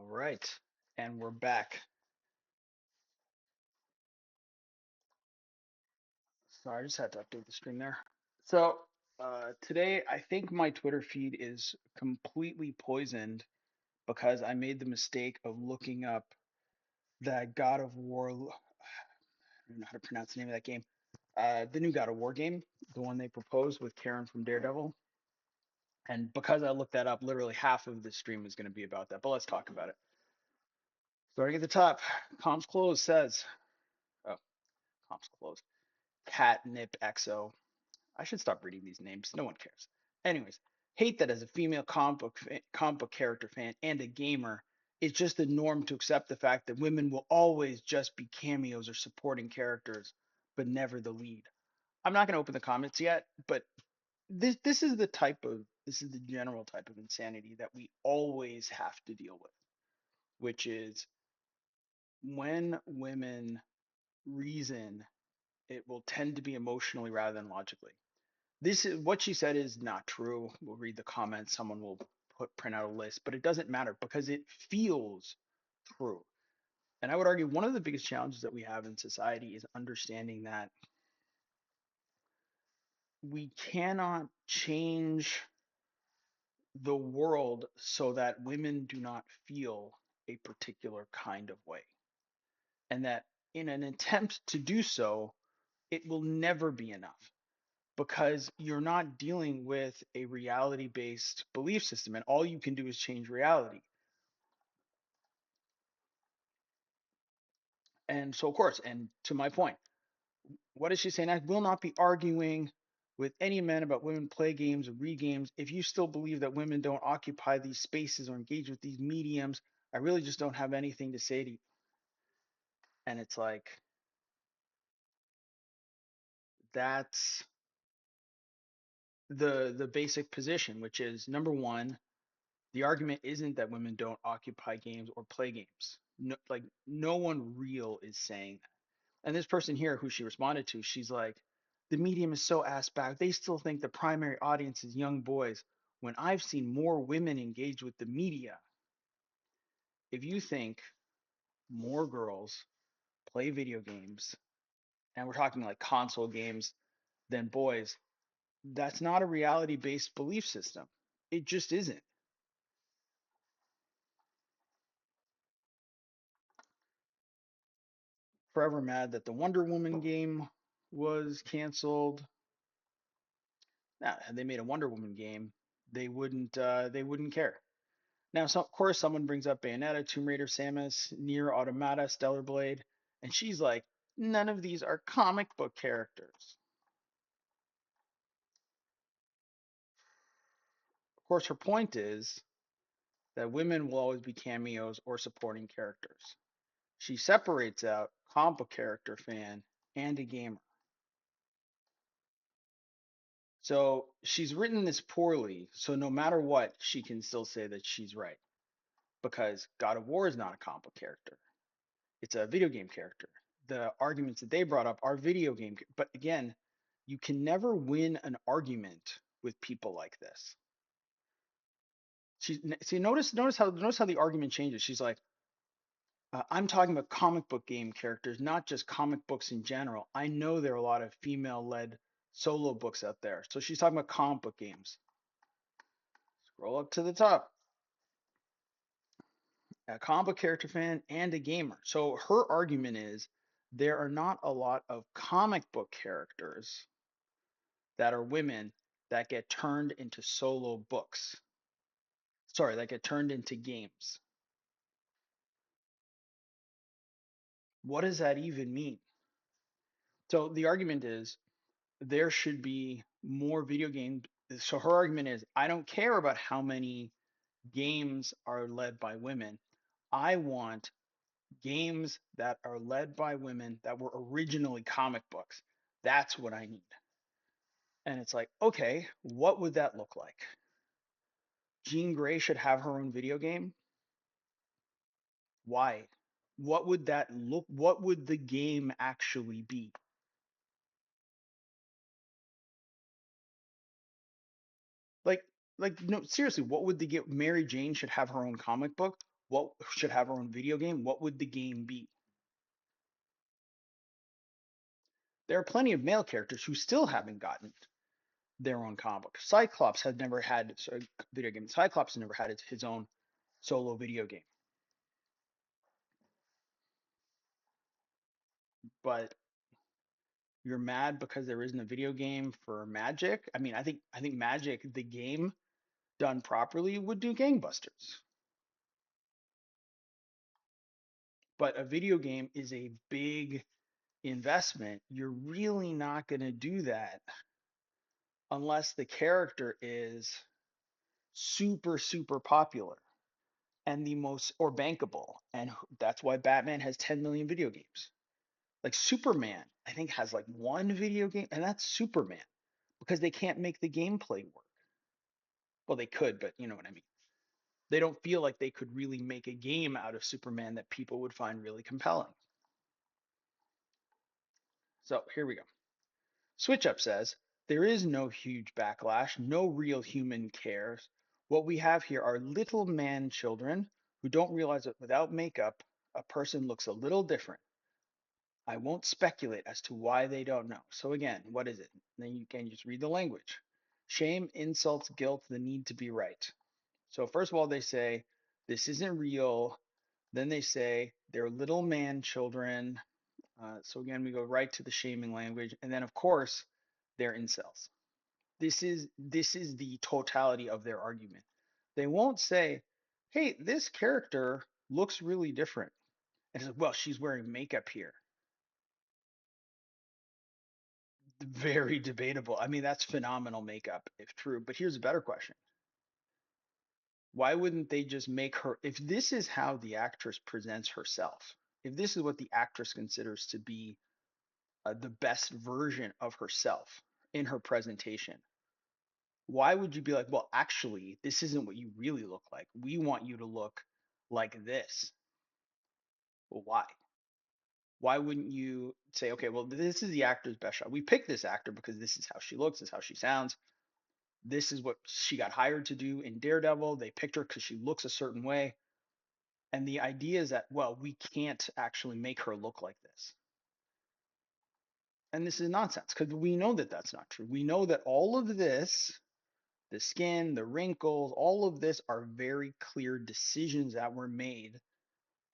All right, and we're back. Sorry, I just had to update the stream there. So, today I think my Twitter feed is completely poisoned because I made the mistake of looking up that God of War. I don't know how to pronounce the name of that game. The new God of War game, the one they proposed with Karen from Daredevil. And because I looked that up, literally half of the stream is going to be about that. But let's talk about it. Starting at the top, Comms Close says, oh, Comms Close, Catnip XO. I should stop reading these names. No one cares. Anyways, hate that as a female comic book character fan and a gamer, it's just the norm to accept the fact that women will always just be cameos or supporting characters, but never the lead. I'm not going to open the comments yet, but this is the general type of insanity that we always have to deal with, which is when women reason, it will tend to be emotionally rather than logically. This is what she said is not true. We'll read the comments. Someone will print out a list, but it doesn't matter because it feels true. And I would argue one of the biggest challenges that we have in society is understanding that we cannot change the world so that women do not feel a particular kind of way. And that in an attempt to do so, it will never be enough because you're not dealing with a reality based belief system and all you can do is change reality. And so, of course, and to my point, what is she saying? I will not be arguing with any men about women play games or read games. If you still believe that women don't occupy these spaces or engage with these mediums, I really just don't have anything to say to you. And it's like, that's the basic position, which is number one, the argument isn't that women don't occupy games or play games. No, like no one real is saying that. And this person here who she responded to, she's like, the medium is so ass back. They still think the primary audience is young boys when I've seen more women engage with the media. If you think more girls play video games, and we're talking like console games, than boys, that's not a reality based belief system. It just isn't. Forever mad that the Wonder Woman game was canceled. Now, had they made a Wonder Woman game, they wouldn't care. Now, so, of course, someone brings up Bayonetta, Tomb Raider, Samus, Nier Automata, Stellar Blade, and she's like, none of these are comic book characters. Of course, her point is that women will always be cameos or supporting characters. She separates out comic book character fan and a gamer. So she's written this poorly, so no matter what, she can still say that she's right. Because God of War is not a comic book character. It's a video game character. The arguments that they brought up are video game, but again, you can never win an argument with people like this. She see notice how the argument changes. She's like, I'm talking about comic book game characters, not just comic books in general. I know there are a lot of female-led solo books out there. So she's talking about comic book games. Scroll up to the top. A comic book character fan and a gamer. So her argument is there are not a lot of comic book characters that are women that get turned into solo books. Sorry, that get turned into games. What does that even mean? So the argument is there should be more video games. So her argument is I don't care about how many games are led by women. I want games that are led by women that were originally comic books. That's what I need. And it's like, okay, what would that look like? Jean Grey should have her own video game. Why? What would that look? What would the game actually be? Like, like no, seriously, what would the get? Mary Jane should have her own comic book. what should have our own video game, what would the game be? There are plenty of male characters who still haven't gotten their own comic book. Cyclops has never had a video game. Cyclops has never had his own solo video game. But you're mad because there isn't a video game for Magic? I mean, I think Magic, the game done properly, would do gangbusters. But a video game is a big investment. You're really not going to do that unless the character is super, super popular and the most or bankable. And that's why Batman has 10 million video games. Like Superman, I think has like one video game, and that's Superman because they can't make the gameplay work. Well, they could, but you know what I mean. They don't feel like they could really make a game out of Superman that people would find really compelling. So here we go. Switch Up says, there is no huge backlash, no real human cares. What we have here are little man children who don't realize that without makeup, a person looks a little different. I won't speculate as to why they don't know. So again, what is it? Then you can just read the language. Shame, insults, guilt, the need to be right. So first of all, they say this isn't real. Then they say they're little man children. So again, we go right to the shaming language, and then of course they're incels. This is the totality of their argument. They won't say, "Hey, this character looks really different," and it's like, "Well, she's wearing makeup here." Very debatable. I mean, that's phenomenal makeup if true. But here's a better question: why wouldn't they just make her? If this is how the actress presents herself, if this is what the actress considers to be the best version of herself in her presentation, why would you be like, well, actually, this isn't what you really look like. We want you to look like this. Well, why? Why wouldn't you say, okay, well, this is the actor's best shot. We picked this actor because this is how she looks, this is how she sounds. This is what she got hired to do in Daredevil. They picked her because she looks a certain way. And the idea is that, well, we can't actually make her look like this. And this is nonsense because we know that that's not true. We know that all of this, the skin, the wrinkles, all of this are very clear decisions that were made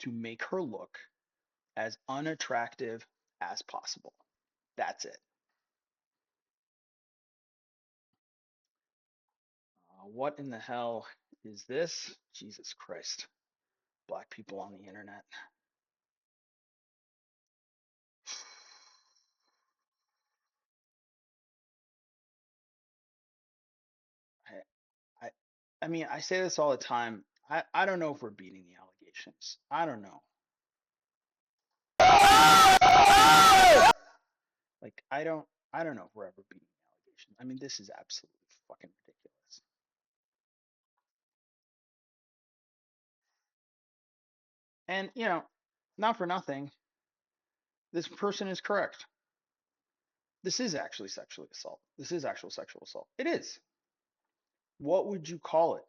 to make her look as unattractive as possible. That's it. What in the hell is this? Jesus Christ. Black people on the internet. I, I, I mean, I say this all the time. I don't know if we're beating the allegations. I don't know. Like, I don't know if we're ever beating the allegations. I mean, this is absolutely fucking ridiculous. And, not for nothing, this person is correct. This is actually sexually assault. This is actual sexual assault. It is. What would you call it?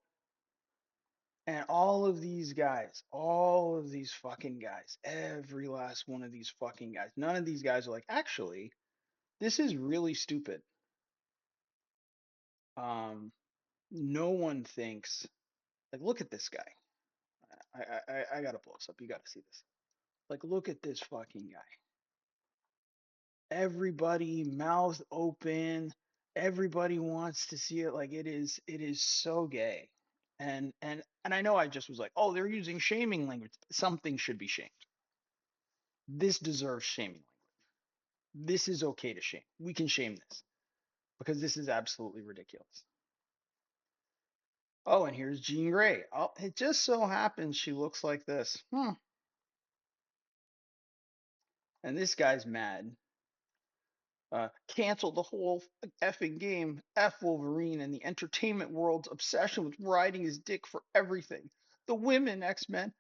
And all of these guys, all of these fucking guys, every last one of these fucking guys, none of these guys are like, actually, this is really stupid. Um, no one thinks, like, look at this guy. I gotta blow this up. You gotta see this. Like, look at this fucking guy. Everybody mouth open. Everybody wants to see it. Like it is so gay. And I know I just was like, oh, they're using shaming language. Something should be shamed. This deserves shaming language. This is okay to shame. We can shame this because this is absolutely ridiculous. Oh, and here's Jean Grey. Oh, it just so happens she looks like this. And this guy's mad. Cancel the whole effing game. F Wolverine and the entertainment world's obsession with riding his dick for everything. The women X-Men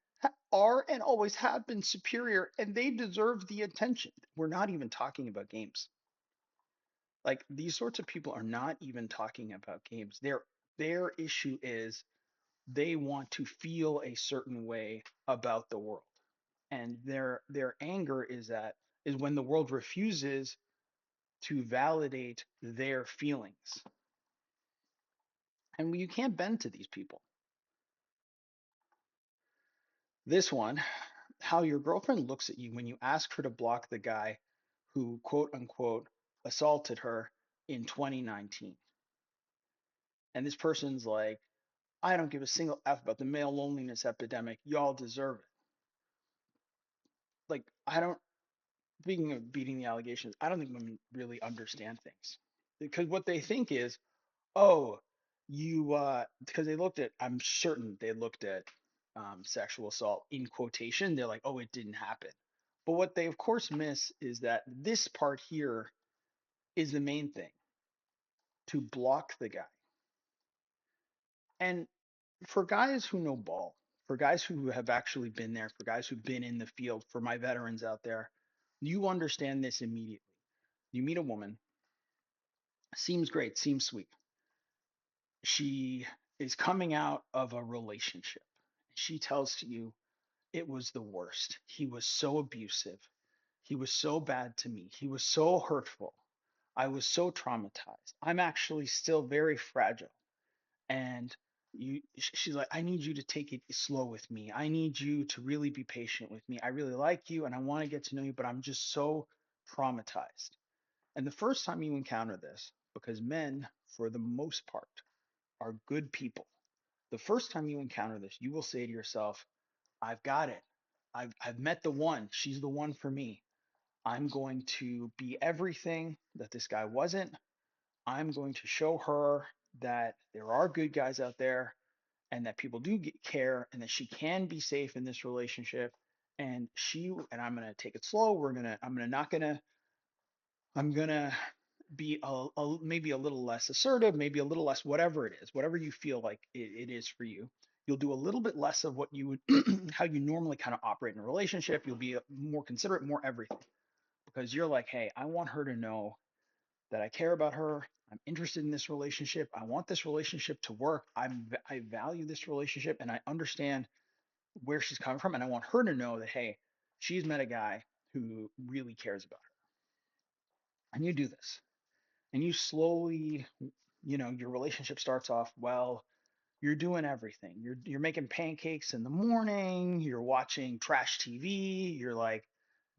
are and always have been superior, and they deserve the attention. We're not even talking about games. Like these sorts of people are not even talking about games. Their issue is they want to feel a certain way about the world. And their anger is when the world refuses to validate their feelings. And you can't bend to these people. This one, how your girlfriend looks at you when you ask her to block the guy who quote unquote assaulted her in 2019. And this person's like, I don't give a single F about the male loneliness epidemic. Y'all deserve it. Like, I don't, speaking of beating the allegations, I don't think women really understand things. Because what they think is, oh, because they looked at, I'm certain they looked at sexual assault in quotation. They're like, oh, it didn't happen. But what they, of course, miss is that this part here is the main thing, to block the guy. And for guys who know ball, for guys who have actually been there, for guys who've been in the field, for my veterans out there, you understand this immediately. You meet a woman, seems great, seems sweet. She is coming out of a relationship. She tells you it was the worst. He was so abusive. He was so bad to me. He was so hurtful. I was so traumatized. I'm actually still very fragile. And she's like, I need you to take it slow with me. I need you to really be patient with me. I really like you and I want to get to know you, but I'm just so traumatized. And the first time you encounter this, because men, for the most part, are good people, the first time you encounter this, you will say to yourself, I've got it. I've met the one. She's the one for me. I'm going to be everything that this guy wasn't. I'm going to show her that there are good guys out there and that people do care and that she can be safe in this relationship. And I'm going to take it slow. I'm going to be maybe a little less assertive, maybe a little less, whatever it is, whatever you feel like it is for you. You'll do a little bit less of what you would, how you normally kind of operate in a relationship. You'll be more considerate, more everything, because you're like, hey, I want her to know that I care about her. I'm interested in this relationship. I want this relationship to work. I value this relationship and I understand where she's coming from. And I want her to know that, hey, she's met a guy who really cares about her. And you do this and you slowly, your relationship starts off well. You're doing everything. You're making pancakes in the morning. You're watching trash TV. You're like,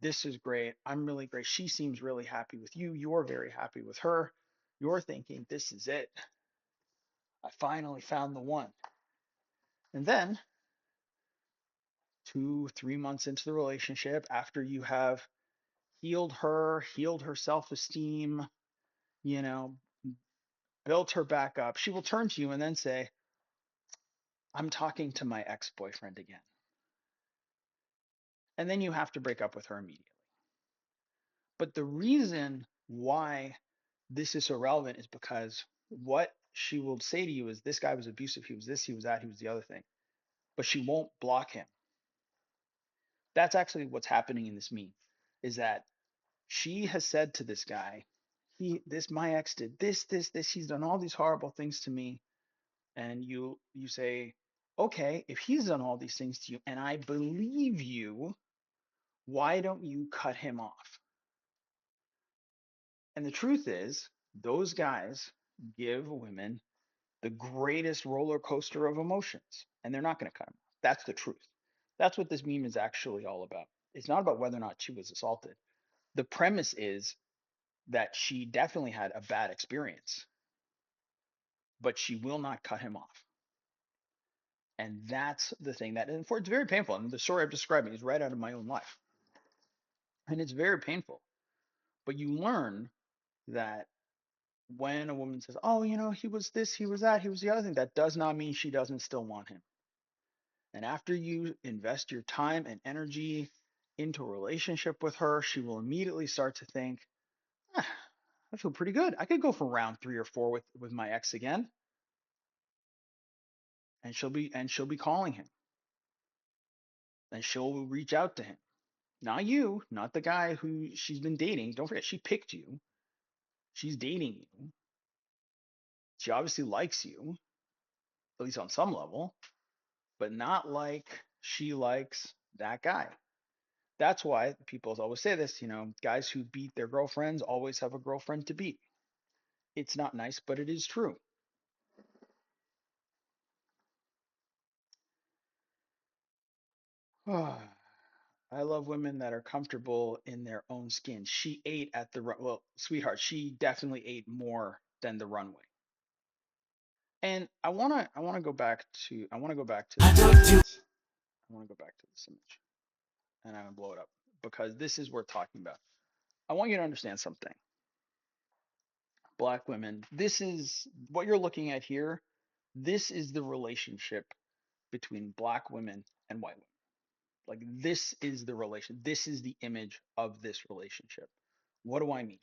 this is great. I'm really great. She seems really happy with you. You're very happy with her. You're thinking, this is it. I finally found the one. And then 2, 3 months into the relationship, after you have healed her self-esteem, you know, built her back up, she will turn to you and then say, I'm talking to my ex-boyfriend again. And then you have to break up with her immediately. But the reason why this is so relevant is because what she will say to you is, this guy was abusive, he was this, he was that, he was the other thing. But she won't block him. That's actually what's happening in this meme, is that she has said to this guy, my ex did this, he's done all these horrible things to me. And you say, okay, if he's done all these things to you and I believe you, why don't you cut him off? And the truth is, those guys give women the greatest roller coaster of emotions, and they're not going to cut them off. That's the truth. That's what this meme is actually all about. It's not about whether or not she was assaulted. The premise is that she definitely had a bad experience, but she will not cut him off. And that's the thing and it's very painful. And the story I'm describing is right out of my own life. And it's very painful. But you learn that when a woman says, oh, he was this, he was that, he was the other thing, that does not mean she doesn't still want him. And after you invest your time and energy into a relationship with her, she will immediately start to think, I feel pretty good. I could go for round 3 or 4 with my ex again. And she'll be calling him. And she'll reach out to him. Not you, not the guy who she's been dating. Don't forget, she picked you. She's dating you. She obviously likes you, at least on some level. but not like she likes that guy. That's why people always say this, guys who beat their girlfriends always have a girlfriend to beat. It's not nice, but it is true. I love women that are comfortable in their own skin. She ate at the well, sweetheart, she definitely ate more than the runway. And I want to go back to this image. I want to go back to this image, and I'm gonna blow it up because this is worth talking about. I want you to understand something. Black women, this is what you're looking at here. This is the relationship between black women and white women. Like, this is the relation. This is the image of this relationship. What do I mean?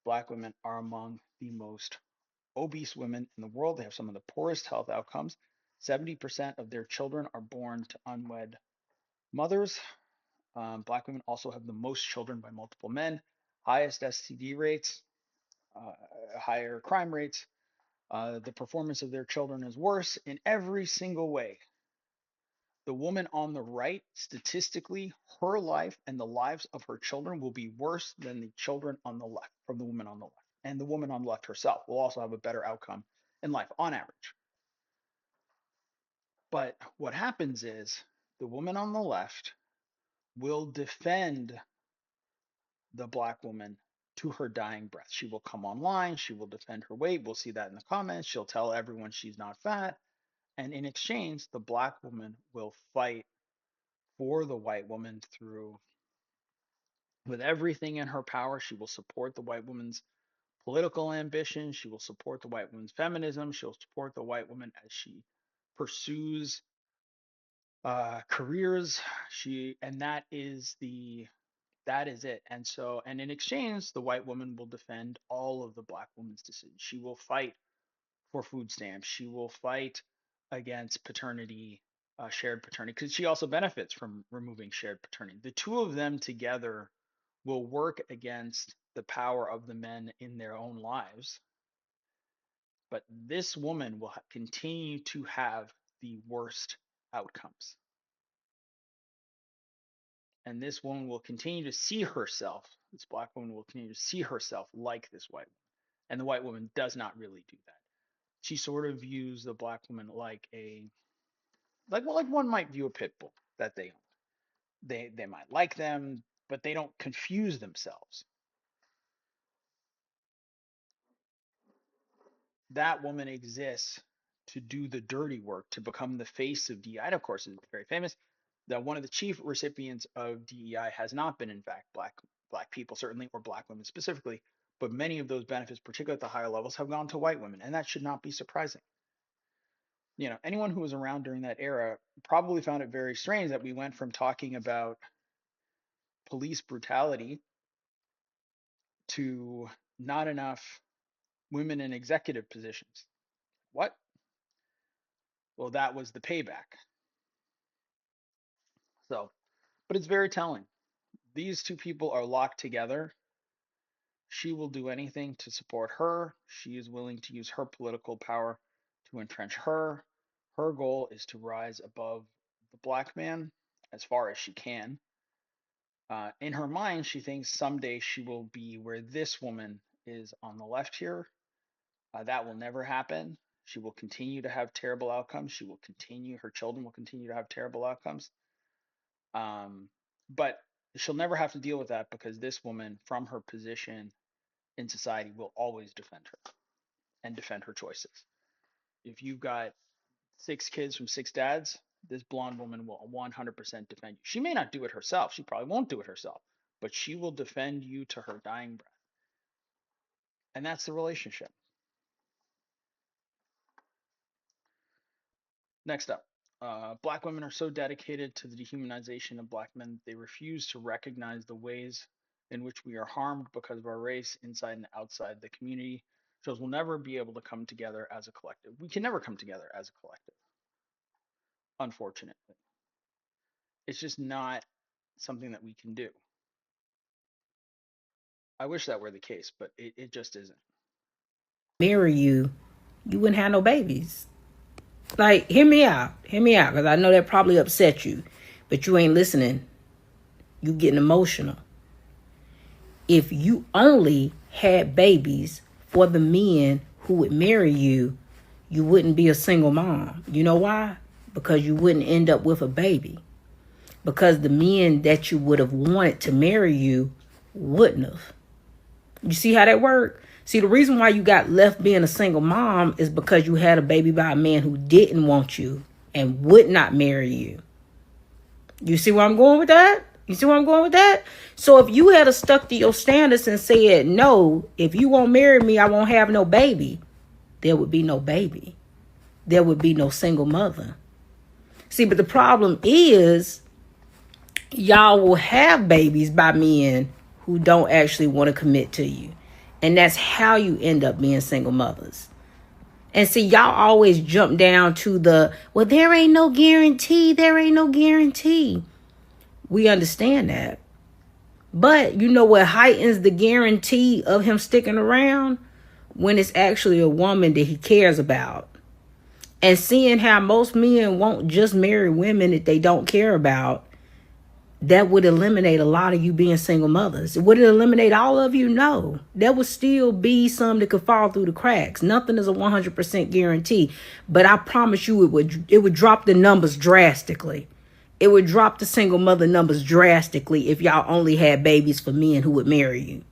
Black women are among the most obese women in the world. They have some of the poorest health outcomes. 70% of their children are born to unwed mothers. Black women also have the most children by multiple men, highest STD rates, uh, higher crime rates. The performance of their children is worse in every single way. The woman on the right, statistically, her life and the lives of her children will be worse than the children on the left, from the woman on the left. And the woman on the left herself will also have a better outcome in life on average. But what happens is the woman on the left will defend the black woman to her dying breath. She will come online, she will defend her weight. We'll see that in the comments. She'll tell everyone she's not fat. And in exchange, the black woman will fight for the white woman through with everything in her power. She will support the white woman's political ambition. She will support the white woman's feminism. She'll support the white woman as she pursues careers. That is it. And in exchange, the white woman will defend all of the black woman's decisions. She will fight for food stamps. She will fight against paternity, shared paternity, because she also benefits from removing shared paternity. The two of them together will work against the power of the men in their own lives. But this woman will continue to have the worst outcomes. And this woman will continue to see herself, this black woman will continue to see herself like this white woman. And the white woman does not really do that. She sort of views the black woman like like one might view a pit bull that they own. They might like them, but they don't confuse themselves. That woman exists to do the dirty work, to become the face of DEI. And of course, it's very famous that one of the chief recipients of DEI has not been, in fact, black people, certainly, or black women specifically, but many of those benefits, particularly at the higher levels, have gone to white women, and that should not be surprising. Anyone who was around during that era probably found it very strange that we went from talking about police brutality to not enough women in executive positions. What? Well, that was the payback. So, but it's very telling. These two people are locked together. She will do anything to support her. She is willing to use her political power to entrench her. Her goal is to rise above the black man as far as she can. In her mind, she thinks someday she will be where this woman is on the left here. That will never happen. She will continue to have terrible outcomes. Her children will continue to have terrible outcomes. But she'll never have to deal with that because this woman, from her position in society, will always defend her and defend her choices. If you've got 6 kids from 6 dads, this blonde woman will 100% defend you. She may not do it herself. She probably won't do it herself, but she will defend you to her dying breath. And that's the relationship. Next up, black women are so dedicated to the dehumanization of black men, they refuse to recognize the ways in which we are harmed because of our race inside and outside the community. Shows we'll never be able to come together as a collective. We can never come together as a collective, unfortunately. It's just not something that we can do. I wish that were the case, but it just isn't. Marry you, you wouldn't have no babies. Like, hear me out, because I know that probably upset you, but you ain't listening. You getting emotional. If you only had babies for the men who would marry you, you wouldn't be a single mom. You know why? Because you wouldn't end up with a baby. Because the men that you would have wanted to marry you wouldn't have. You see how that worked? See, the reason why you got left being a single mom is because you had a baby by a man who didn't want you and would not marry you. You see where I'm going with that? You see where I'm going with that? So if you had a stuck to your standards and said, no, if you won't marry me, I won't have no baby, there would be no baby. There would be no single mother. See, but the problem is y'all will have babies by men who don't actually want to commit to you. And that's how you end up being single mothers. And see, y'all always jump down to the, well, there ain't no guarantee. There ain't no guarantee. We understand that. But you know what heightens the guarantee of him sticking around? When it's actually a woman that he cares about. And seeing how most men won't just marry women that they don't care about, that would eliminate a lot of you being single mothers. Would it eliminate all of you? No. There would still be some that could fall through the cracks. Nothing is a 100% guarantee. But I promise you it would drop the numbers drastically. It would drop the single mother numbers drastically if y'all only had babies for men who would marry you.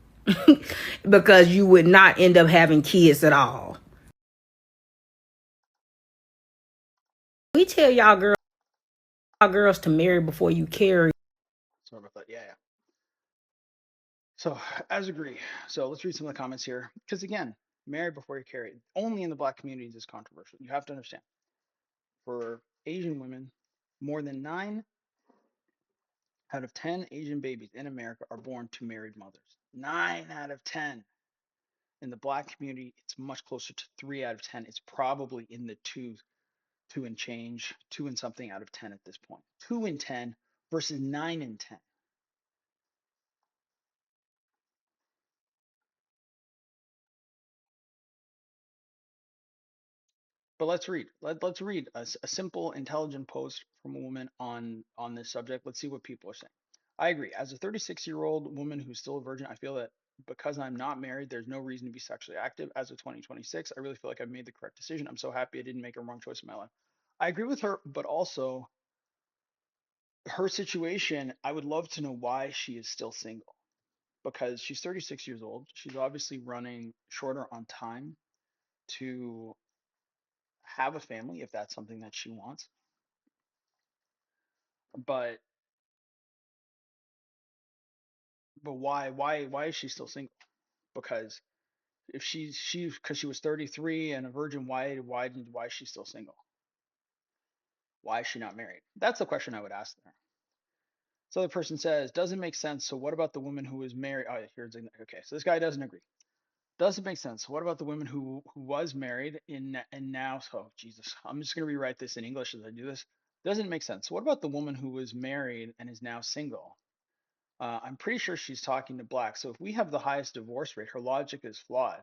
Because you would not end up having kids at all. We tell y'all girls to marry before you carry. Sorry about that. Yeah, yeah. So, as agree. So, let's read some of the comments here. Because again, marry before you carry. Only in the black community is this controversial. You have to understand. For Asian women, more than 9 out of 10 Asian babies in America are born to married mothers. 9 out of 10. In the black community, it's much closer to 3 out of 10. It's probably in the two and change, two and something out of 10 at this point. 2 in 10 versus 9 in 10. But let's read. Let's read a simple, intelligent post from a woman on this subject. Let's see what people are saying. I agree. As a 36-year-old woman who's still a virgin, I feel that because I'm not married, there's no reason to be sexually active. As of 2026, I really feel like I've made the correct decision. I'm so happy I didn't make a wrong choice in my life. I agree with her, but also her situation, I would love to know why she is still single because she's 36 years old. She's obviously running shorter on time to have a family if that's something that she wants. But why is she still single? Because if because she was 33 and a virgin, why is she still single? Why is she not married? That's the question I would ask her. So the person says, doesn't make sense. So what about the woman who was married? Oh, here's okay. So this guy doesn't agree. Doesn't make sense. What about the woman who was married in and now? Oh Jesus, I'm just gonna rewrite this in English as I do this. Doesn't make sense. What about the woman who was married and is now single? I'm pretty sure she's talking to black. So if we have the highest divorce rate, her logic is flawed.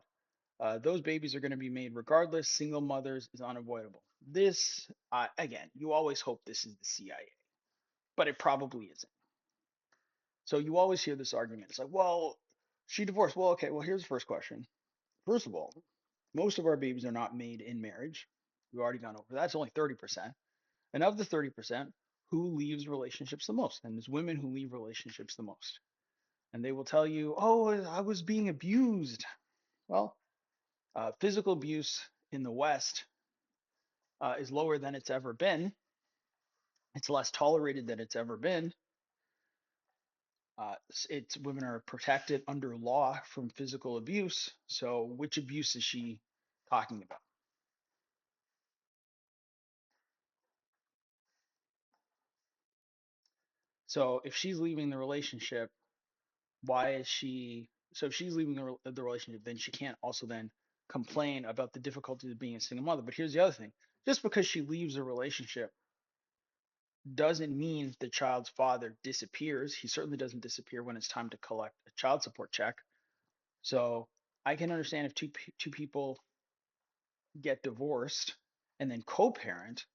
Those babies are going to be made regardless. Single mothers is unavoidable. This, again, you always hope this is the CIA, but it probably isn't. So you always hear this argument. It's like, well, she divorced. Well, okay, well, here's the first question. First of all, most of our babies are not made in marriage. We've already gone over that. That's only 30%. And of the 30%, who leaves relationships the most? And there's women who leave relationships the most. And they will tell you, oh, I was being abused. Well, physical abuse in the West is lower than it's ever been. It's less tolerated than it's ever been. It's women are protected under law from physical abuse. So, which abuse is she talking about? So, if she's leaving the relationship, why is she? So, if she's leaving the relationship, then she can't also then complain about the difficulties of being a single mother. But here's the other thing: just because she leaves a relationship doesn't mean the child's father disappears. He certainly doesn't disappear when it's time to collect a child support check. So I can understand if two people get divorced and then co-parent.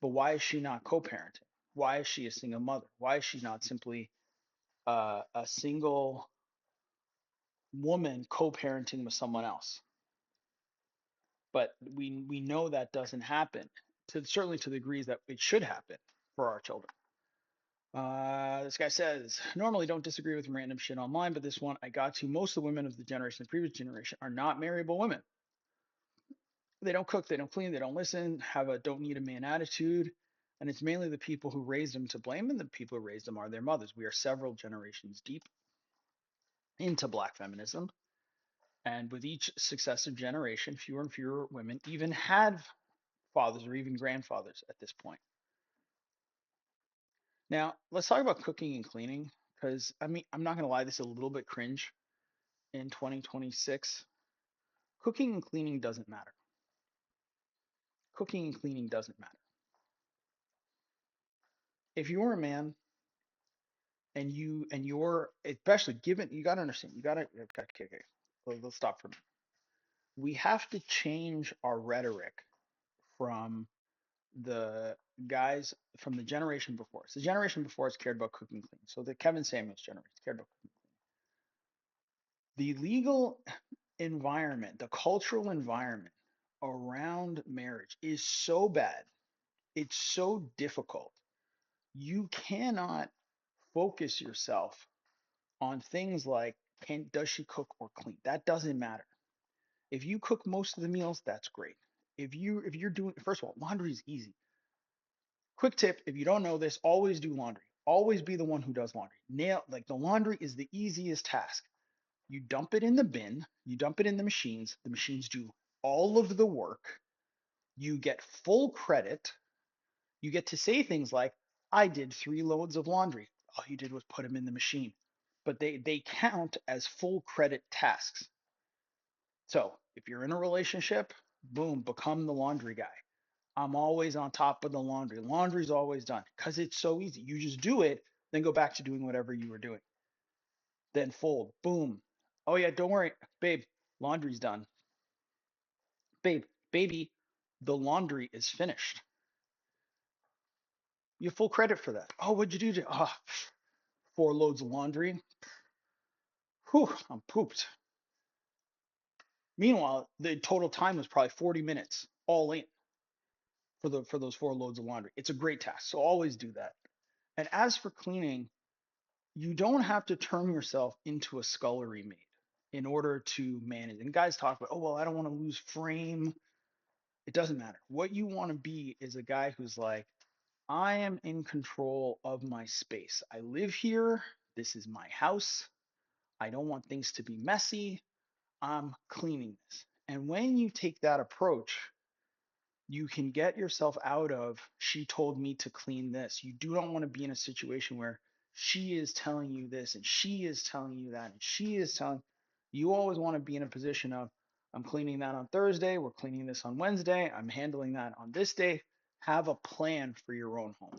But why is she not co-parenting? Why is she a single mother? Why is she not simply a single woman co-parenting with someone else? But we know that doesn't happen, to certainly to the degrees that it should happen for our children. This guy says, normally don't disagree with random shit online, but this one I got to. Most of the women of the generation, the previous generation, are not marryable women. They don't cook, they don't clean, they don't listen, have a don't need a man attitude. And it's mainly the people who raised them to blame, and the people who raised them are their mothers. We are several generations deep into black feminism. And with each successive generation, fewer and fewer women even had fathers or even grandfathers at this point. Now, let's talk about cooking and cleaning, because I mean, I'm not going to lie, this is a little bit cringe in 2026. Cooking and cleaning doesn't matter. Cooking and cleaning doesn't matter. If you're a man and you're especially given, you got to understand, you got to okay, let's stop for a minute. We have to change our rhetoric from the guys from the generation before us. The generation before us cared about cooking clean. So the Kevin Samuels generation cared about cooking clean. The legal environment, the cultural environment around marriage is so bad. It's so difficult. You cannot focus yourself on things like does she cook or clean? That doesn't matter. If you cook most of the meals, that's great. If you're doing, first of all, laundry is easy. Quick tip, if you don't know this, always do laundry. Always be the one who does laundry. Nail like the laundry is the easiest task. You dump it in the bin, you dump it in the machines do all of the work. You get full credit. You get to say things like, I did 3 loads of laundry. All you did was put them in the machine. But they count as full credit tasks. So if you're in a relationship, boom, become the laundry guy. I'm always on top of the laundry. Laundry's always done because it's so easy. You just do it, then go back to doing whatever you were doing. Then fold, boom. Oh yeah, don't worry, babe, laundry's done. Babe, baby, the laundry is finished. You have full credit for that. Oh, what'd you do? 4 loads of laundry. Whew, I'm pooped. Meanwhile, the total time was probably 40 minutes all in for those 4 loads of laundry. It's a great task. So always do that. And as for cleaning, you don't have to turn yourself into a scullery maid in order to manage. And guys talk about, oh, well, I don't want to lose frame. It doesn't matter. What you want to be is a guy who's like, I am in control of my space. I live here. This is my house. I don't want things to be messy. I'm cleaning this. And when you take that approach, you can get yourself out of, she told me to clean this. You do not want to be in a situation where she is telling you this and she is telling you that and she is telling you. Always want to be in a position of, I'm cleaning that on Thursday, we're cleaning this on Wednesday, I'm handling that on this day. Have a plan for your own home.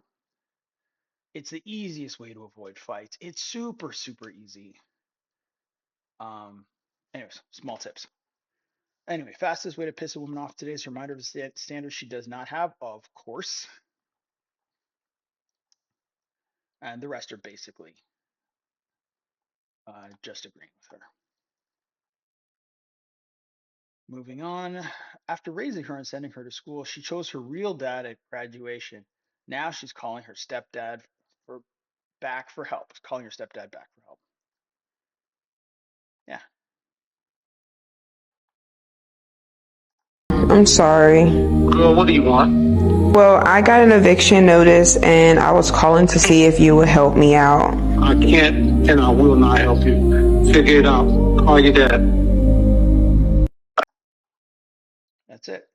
It's the easiest way to avoid fights. It's super, super easy. Um, anyways, small tips. Anyway, fastest way to piss a woman off today is a reminder of the standards she does not have, of course. And the rest are basically just agreeing with her. Moving on. After raising her and sending her to school, she chose her real dad at graduation. Now she's calling her stepdad for back for help. Calling her stepdad back for help. Yeah. I'm sorry. Girl, what do you want? Well, I got an eviction notice and I was calling to see if you would help me out. I can't and I will not help you. Figure it out. Call your dad. That's it.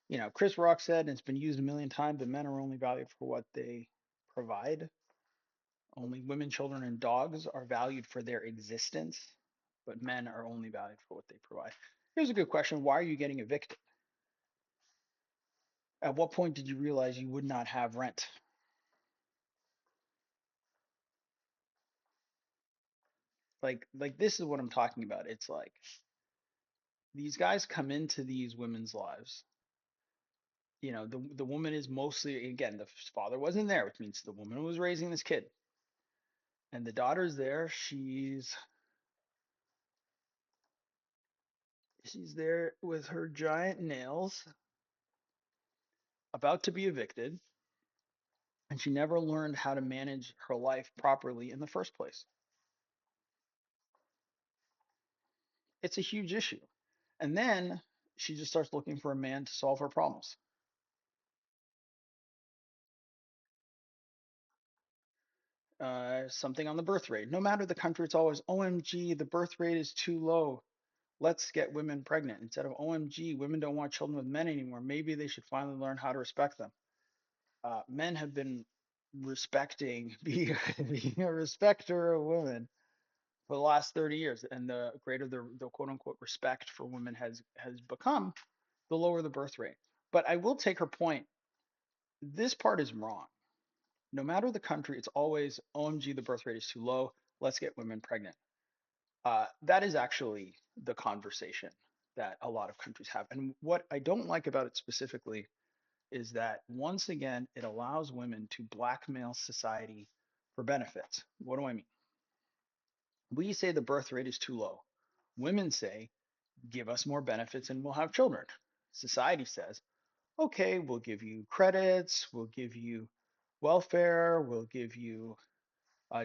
You know, Chris Rock said, and it's been used a million times, that men are only valued for what they provide. Only women, children, and dogs are valued for their existence, but men are only valued for what they provide. Here's a good question. Why are you getting evicted? At what point did you realize you would not have rent? Like this is what I'm talking about. It's like these guys come into these women's lives the woman is mostly, again, the father wasn't there, which means the woman was raising this kid, and the daughter's there. She's there with her giant nails, about to be evicted, and she never learned how to manage her life properly in the first place. It's a huge issue. And then she just starts looking for a man to solve her problems. Something on the birth rate. No matter the country, it's always OMG, the birth rate is too low. Let's get women pregnant. Instead of OMG, women don't want children with men anymore. Maybe they should finally learn how to respect them. Men have been respecting, being a respecter of women for the last 30 years. And the greater the quote unquote respect for women has become, the lower the birth rate. But I will take her point. This part is wrong. No matter the country, it's always OMG, the birth rate is too low. Let's get women pregnant. That is actually the conversation that a lot of countries have. And what I don't like about it specifically is that once again, it allows women to blackmail society for benefits. What do I mean? We say the birth rate is too low. Women say, give us more benefits and we'll have children. Society says, okay, we'll give you credits, we'll give you welfare, we'll give you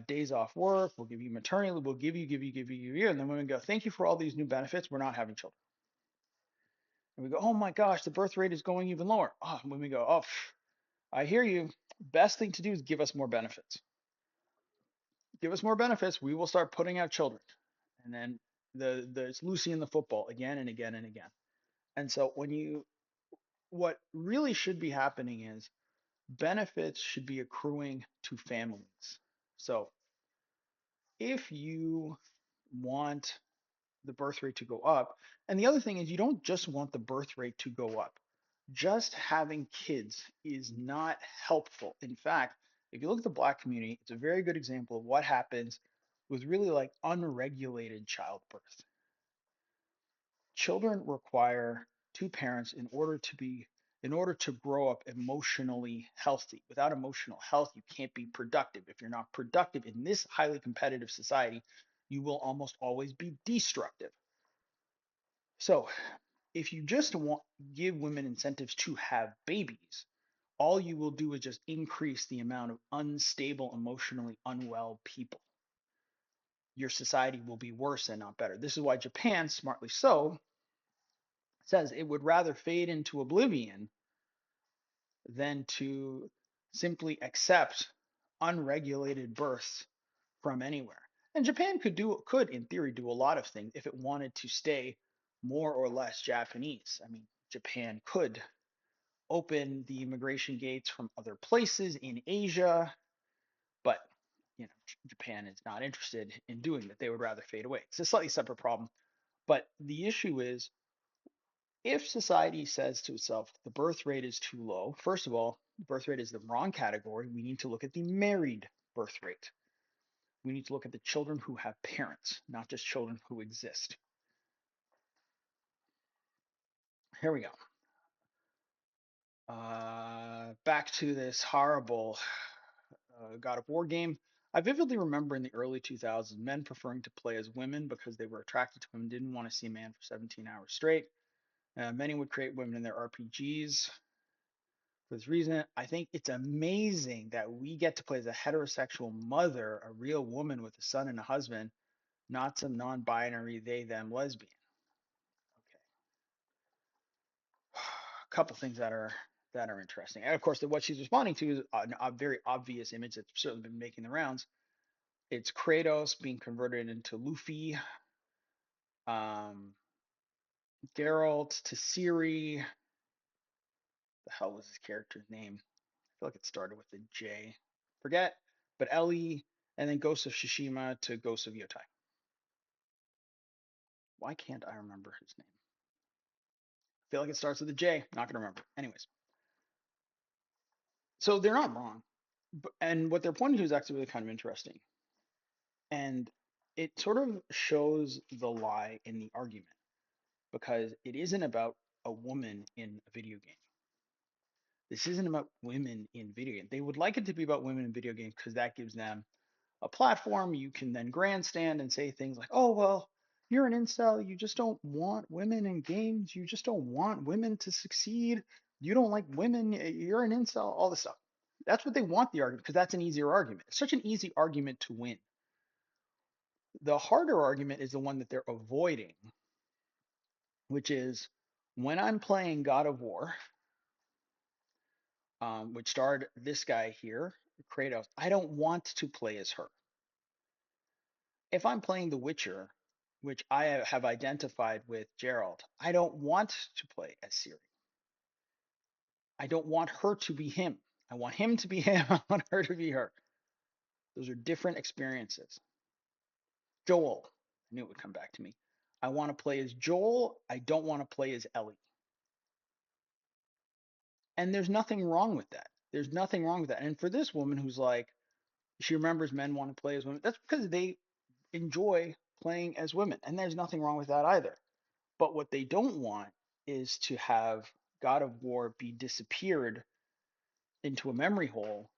days off work, we'll give you maternity leave, we'll give you a year. And then women go, thank you for all these new benefits. We're not having children. And we go, oh my gosh, the birth rate is going even lower. Oh, and women go, oh, I hear you. Best thing to do is give us more benefits. Give us more benefits. We will start putting out children. And then it's Lucy in the football again and again and again. And so what really should be happening is benefits should be accruing to families. So if you want the birth rate to go up, and the other thing is you don't just want the birth rate to go up. Just having kids is not helpful. In fact, if you look at the Black community, it's a very good example of what happens with really like unregulated childbirth. Children require two parents in order to grow up emotionally healthy. Without emotional health, you can't be productive. If you're not productive in this highly competitive society, you will almost always be destructive. So, if you just want give women incentives to have babies, all you will do is just increase the amount of unstable, emotionally unwell people. Your society will be worse and not better. This is why Japan, smartly so, says it would rather fade into oblivion than to simply accept unregulated births from anywhere. And Japan could in theory do a lot of things if it wanted to stay more or less Japanese. I mean, Japan could open the immigration gates from other places in Asia, but Japan is not interested in doing that. They would rather fade away. It's a slightly separate problem. But the issue is if society says to itself, the birth rate is too low, first of all, the birth rate is the wrong category. We need to look at the married birth rate. We need to look at the children who have parents, not just children who exist. Here we go. Back to this horrible God of War game. I vividly remember in the early 2000s, men preferring to play as women because they were attracted to women, didn't want to see a man for 17 hours straight. Many would create women in their RPGs. For this reason, I think it's amazing that we get to play as a heterosexual mother, a real woman with a son and a husband, not some non-binary they them lesbian. Okay. A couple things that are interesting. And of course, what she's responding to is a very obvious image that's certainly been making the rounds. It's Kratos being converted into Luffy, um, Geralt to Ciri. The hell was his character's name? I feel like it started with a J. Forget, but Ellie, and then Ghost of Tsushima to Ghost of Yotai. Why can't I remember his name? I feel like it starts with a J. Not gonna remember. Anyways, so they're not wrong, and what they're pointing to is actually really kind of interesting, and it sort of shows the lie in the argument because it isn't about a woman in a video game. This isn't about women in video games. They would like it to be about women in video games because that gives them a platform. You can then grandstand and say things like, oh, well, you're an incel. You just don't want women in games. You just don't want women to succeed. You don't like women. You're an incel, all this stuff. That's what they want the argument because that's an easier argument. It's such an easy argument to win. The harder argument is the one that they're avoiding, which is when I'm playing God of War, which starred this guy here, Kratos, I don't want to play as her. If I'm playing The Witcher, which I have identified with Geralt, I don't want to play as Ciri. I don't want her to be him. I want him to be him. I want her to be her. Those are different experiences. Joel, I knew it would come back to me. I want to play as Joel. I don't want to play as Ellie. And there's nothing wrong with that. There's nothing wrong with that. And for this woman who's like, she remembers men want to play as women, that's because they enjoy playing as women. And there's nothing wrong with that either. But what they don't want is to have God of War be disappeared into a memory hole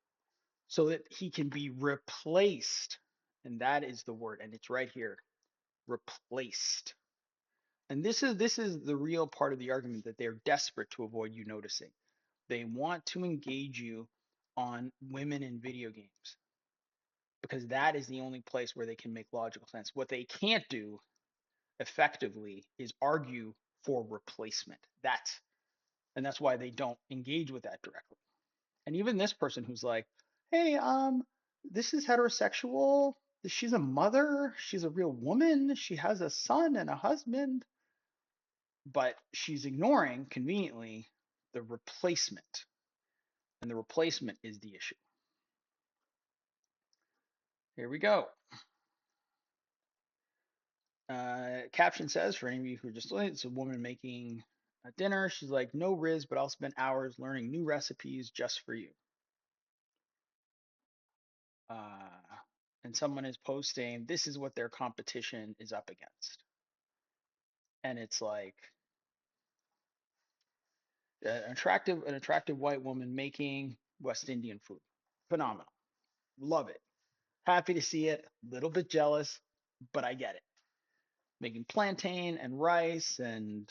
so that he can be replaced. And that is the word, and it's right here, replaced. And this is the real part of the argument that they're desperate to avoid you noticing. They want to engage you on women in video games because that is the only place where they can make logical sense. What they can't do effectively is argue for replacement. That's why they don't engage with that directly. And even this person who's like, hey, this is heterosexual. She's a mother. She's a real woman. She has a son and a husband. But she's ignoring, conveniently, the replacement. And the replacement is the issue. Here we go. Caption says, for any of you who are just listening, it's a woman making a dinner. She's like, no Riz, but I'll spend hours learning new recipes just for you. And someone is posting, this is what their competition is up against. And it's like an attractive white woman making West Indian food. Phenomenal. Love it. Happy to see it. Little bit jealous, but I get it. Making plantain and rice and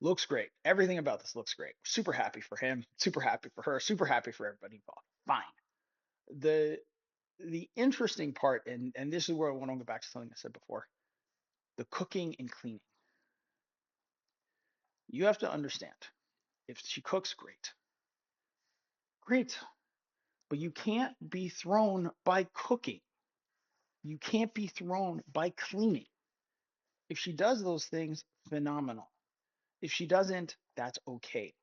looks great. Everything about this looks great. Super happy for him, super happy for her, super happy for everybody involved. Fine. The interesting part, and this is where I want to go back to something I said before, the cooking and cleaning. You have to understand, if she cooks, great. Great. But you can't be thrown by cooking. You can't be thrown by cleaning. If she does those things, phenomenal. If she doesn't, that's okay.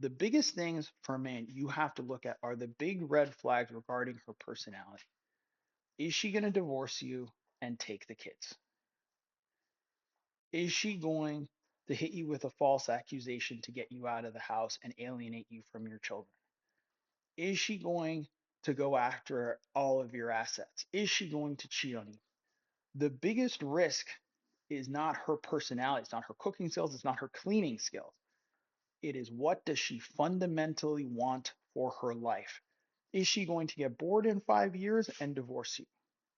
The biggest things for a man you have to look at are the big red flags regarding her personality. Is she going to divorce you and take the kids? Is she going to hit you with a false accusation to get you out of the house and alienate you from your children? Is she going to go after all of your assets? Is she going to cheat on you? The biggest risk is not her personality, it's not her cooking skills, it's not her cleaning skills. It is, what does she fundamentally want for her life? Is she going to get bored in 5 years and divorce you?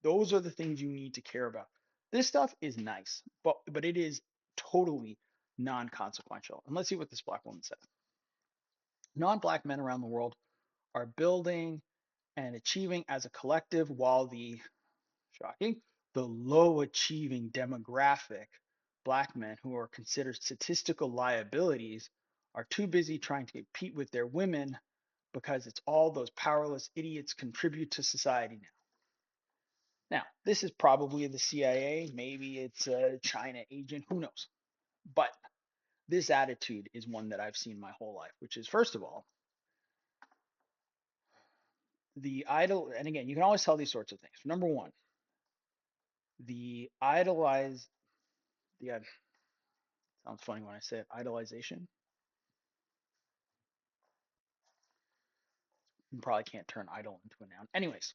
Those are the things you need to care about. This stuff is nice, but it is totally non-consequential. And let's see what this black woman says. Non-black men around the world are building and achieving as a collective, while the, shocking, the low achieving demographic, black men who are considered statistical liabilities, are too busy trying to compete with their women because it's all those powerless idiots contribute to society now. Now, this is probably the CIA, maybe it's a China agent, who knows? But this attitude is one that I've seen my whole life, which is, first of all, the idol, and again, you can always tell these sorts of things. Number one, the idolize, the sounds funny when I say it, idolization. You probably can't turn idol into a noun. Anyways,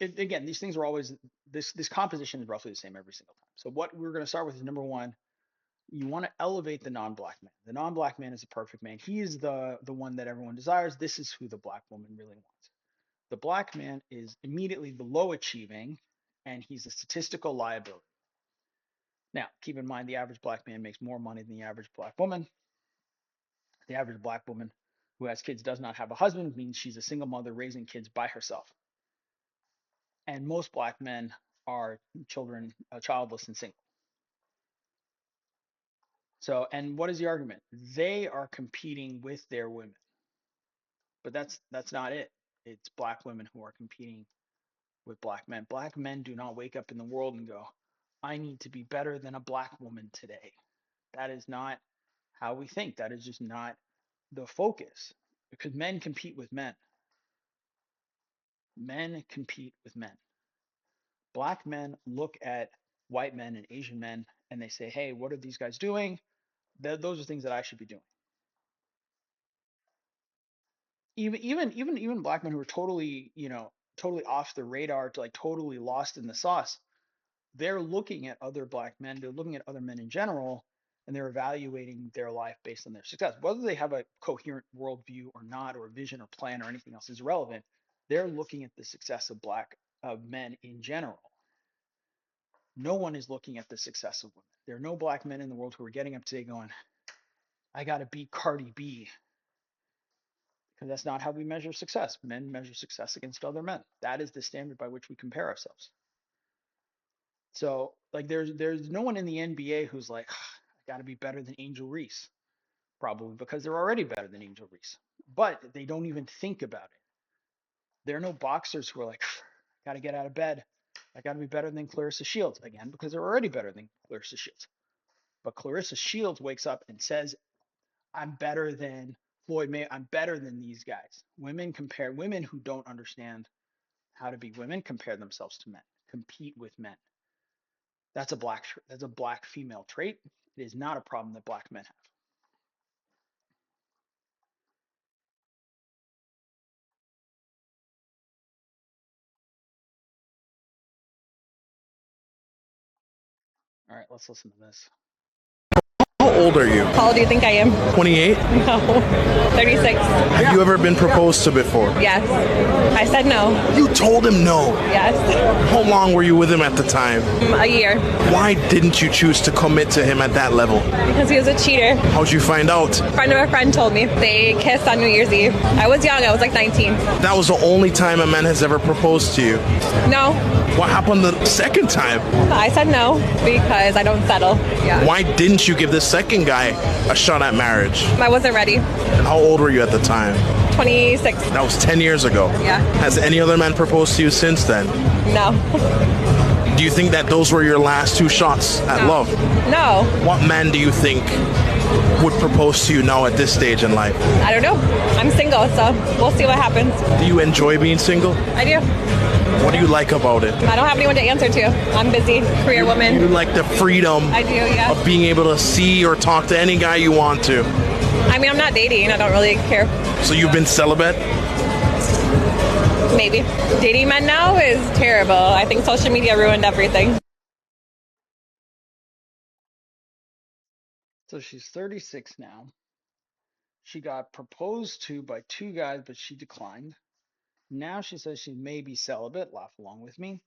again, these things are always, this composition is roughly the same every single time. So what we're going to start with is, number one, You want to elevate the non-black man. The non-black man is a perfect man. He is the one that everyone desires. This is who the black woman really wants. The black man is immediately below achieving, and he's a statistical liability. Now, keep in mind the average black man makes more money than the average black woman. The average black woman who has kids does not have a husband, means she's a single mother raising kids by herself. And most black men are childless and single. So, and what is the argument? They are competing with their women, but that's not it. It's black women who are competing with black men. Black men do not wake up in the world and go, I need to be better than a black woman today. That is not how we think. That is just not the focus, because men compete with men. Men compete with men. Black men look at white men and Asian men and they say, hey, what are these guys doing? Those are things that I should be doing. Even black men who are totally, totally off the radar, to like totally lost in the sauce, they're looking at other black men, they're looking at other men in general, and they're evaluating their life based on their success. Whether they have a coherent worldview or not, or a vision or plan or anything else is irrelevant. They're looking at the success of men in general. No one is looking at the success of women. There are no black men in the world who are getting up today going, I got to beat Cardi B. Because that's not how we measure success. Men measure success against other men. That is the standard by which we compare ourselves. So, like, there's no one in the NBA who's like, I got to be better than Angel Reese. Probably because they're already better than Angel Reese. But they don't even think about it. There are no boxers who are like, I got to get out of bed. I got to be better than Clarissa Shields. Again, because they're already better than Clarissa Shields. But Clarissa Shields wakes up and says, I'm better than Floyd May. I'm better than these guys. Women who don't understand how to be women compare themselves to men, compete with men. That's a black female trait. It is not a problem that black men have. All right, let's listen to this. How old are you? How old do you think I am? 28? No, 36. Have you ever been proposed to before? Yes. I said no. You told him no. Yes. How long were you with him at the time? A year. Why didn't you choose to commit to him at that level? Because he was a cheater. How'd you find out? A friend of a friend told me. They kissed on New Year's Eve. I was young. I was like 19. That was the only time a man has ever proposed to you. No. What happened the second time? I said no because I don't settle. Yeah. Why didn't you give the second guy a shot at marriage? I wasn't ready. And how old were you at the time? 26. That was 10 years ago. Yeah. Has any other man proposed to you since then? No. Do you think that those were your last two shots at love? No. What man do you think would propose to you now at this stage in life? I don't know. I'm single, so we'll see what happens. Do you enjoy being single? I do. What do you like about it? I don't have anyone to answer to. I'm busy, career woman. You like the freedom I do, yeah. of being able to see or talk to any guy you want to. I mean, I'm not dating. I don't really care. So you've been celibate? Maybe. Dating men now is terrible. I think social media ruined everything. So she's 36 now. She got proposed to by two guys, but she declined. Now she says she may be celibate, laugh along with me.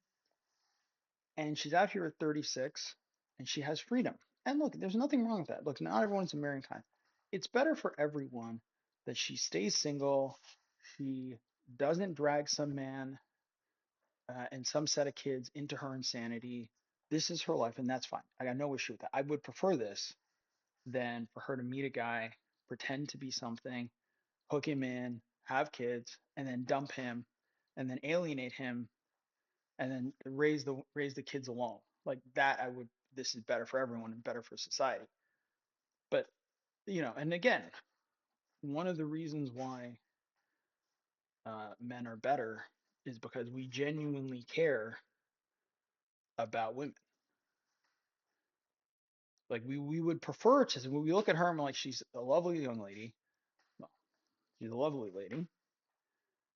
And she's out here at 36 and she has freedom. And look, there's nothing wrong with that. Look, not everyone's a marrying kind. It's better for everyone that she stays single. She doesn't drag some man and some set of kids into her insanity. This is her life, and that's fine. I got no issue with that. I would prefer this than for her to meet a guy, pretend to be something, hook him in, have kids, and then dump him, and then alienate him, and then raise the kids alone. Like that, this is better for everyone and better for society. But and again, one of the reasons why men are better is because we genuinely care about women. Like we would prefer to, when we look at her and like, she's a lovely young lady. Well, she's a lovely lady.